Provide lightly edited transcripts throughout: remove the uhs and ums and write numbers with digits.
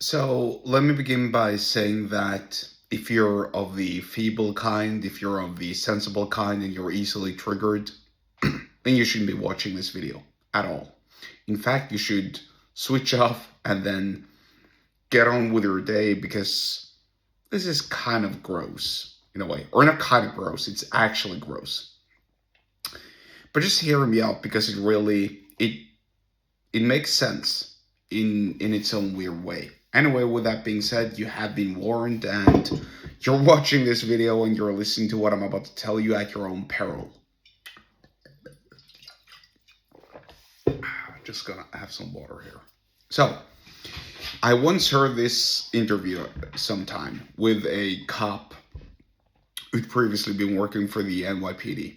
So let me begin by saying that if you're of the feeble kind, if you're of the sensible kind, and you're easily triggered, then you shouldn't be watching this video at all. In fact, you should switch off and then get on with your day because this is kind of gross in a way. Or not kind of gross, it's actually gross. But just hear me out because it makes sense in its own weird way. Anyway, with that being said, you have been warned, and you're watching this video and you're listening to what I'm about to tell you at your own peril. Just gonna have some water here. So, I once heard this interview sometime with a cop who'd previously been working for the NYPD.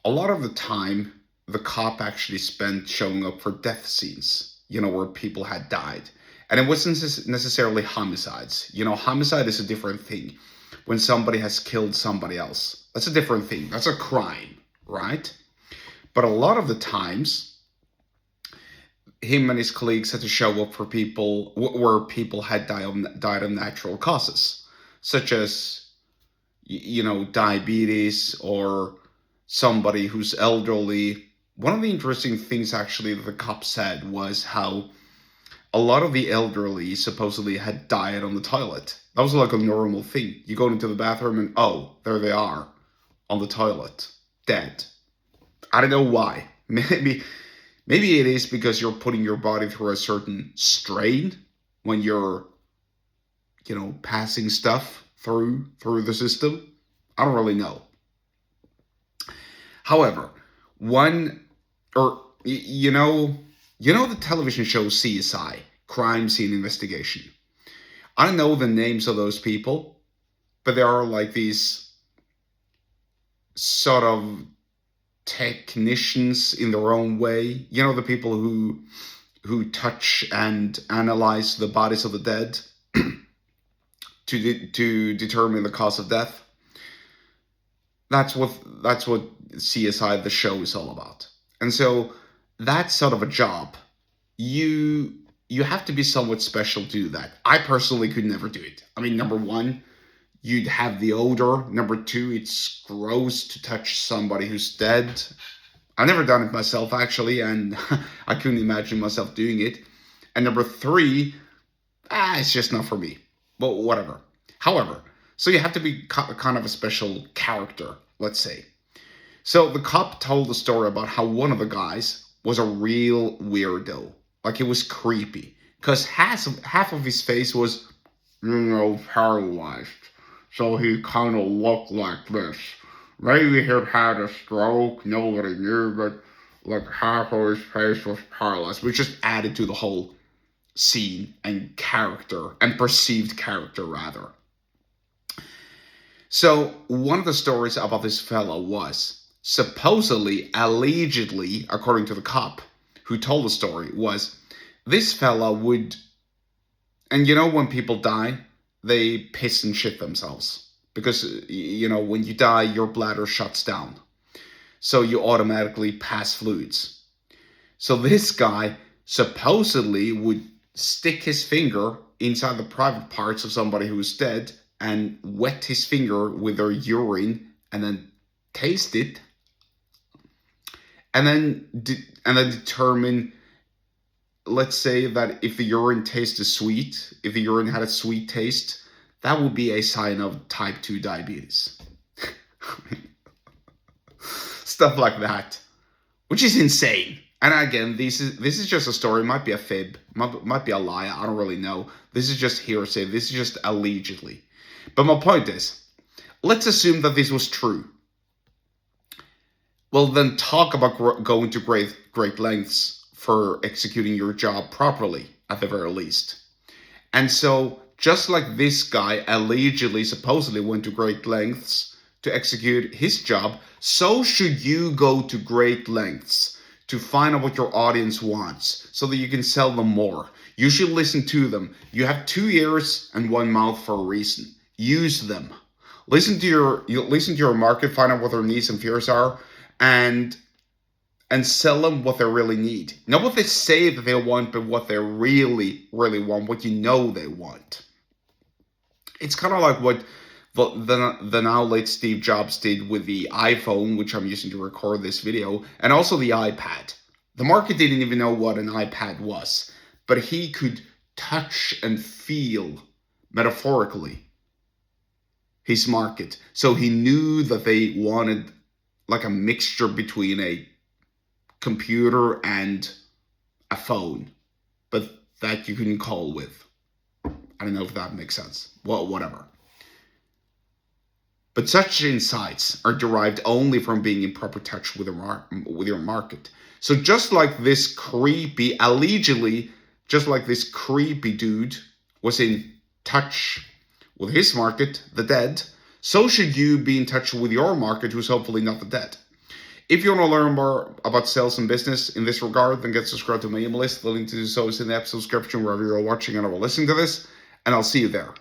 A lot of the time, the cop actually spent showing up for death scenes, where people had died. And it wasn't necessarily homicides. Homicide is a different thing. When somebody has killed somebody else, that's a different thing. That's a crime, right? But a lot of the times, him and his colleagues had to show up for people where people had died of natural causes, such as, diabetes or somebody who's elderly. One of the interesting things, actually, that the cop said was how a lot of the elderly supposedly had died on the toilet. That was like a normal thing. You go into the bathroom and, oh, there they are on the toilet, dead. I don't know why. Maybe it is because you're putting your body through a certain strain when you're, passing stuff through the system. I don't really know. However, the television show CSI, Crime Scene Investigation. I don't know the names of those people, but there are like these sort of technicians in their own way. The people who touch and analyze the bodies of the dead to determine the cause of death. That's what CSI, the show, is all about. And so that's sort of a job. You have to be somewhat special to do that. I personally could never do it. I mean, number one, you'd have the odor. Number two, it's gross to touch somebody who's dead. I've never done it myself, actually, and I couldn't imagine myself doing it. And number three, it's just not for me. But whatever. However, so you have to be kind of a special character, let's say. So the cop told a story about how one of the guys was a real weirdo. Like, it was creepy. Because half of his face was, paralyzed. So he kind of looked like this. Maybe he'd had a stroke, nobody knew, but like half of his face was paralyzed. Which just added to the whole scene and character, and perceived character, rather. So one of the stories about this fellow was, supposedly, allegedly, according to the cop who told the story, was this fella would, and when people die, they piss and shit themselves. Because, when you die, your bladder shuts down. So you automatically pass fluids. So this guy supposedly would stick his finger inside the private parts of somebody who is dead and wet his finger with their urine and then taste it and then determine, let's say that if the urine tastes sweet, if the urine had a sweet taste, that would be a sign of type 2 diabetes. Stuff like that, which is insane. And again, this is just a story. It might be a fib, might be a lie. I don't really know. This is just hearsay. This is just allegedly. But my point is, let's assume that this was true. Well, then talk about going to great lengths for executing your job properly, at the very least. And so, just like this guy allegedly, supposedly went to great lengths to execute his job, so should you go to great lengths to find out what your audience wants so that you can sell them more. You should listen to them. You have 2 ears and 1 mouth for a reason. Use them. Listen to your market, find out what their needs and fears are, and and sell them what they really need. Not what they say that they want, but what they really, really want, what you know they want. It's kind of like what the now late Steve Jobs did with the iPhone, which I'm using to record this video, and also the iPad. The market didn't even know what an iPad was, but he could touch and feel, metaphorically, his market. So he knew that they wanted like a mixture between a computer and a phone, but that you can call with. I don't know if that makes sense. Well, whatever. But such insights are derived only from being in proper touch with your market. So just like this creepy, allegedly, just like this creepy dude was in touch with his market, the dead, so should you be in touch with your market, who's hopefully not the dead. If you want to learn more about sales and business in this regard, then get subscribed to my email list. The link to do so is in the episode description wherever you're watching and or listening to this, and I'll see you there.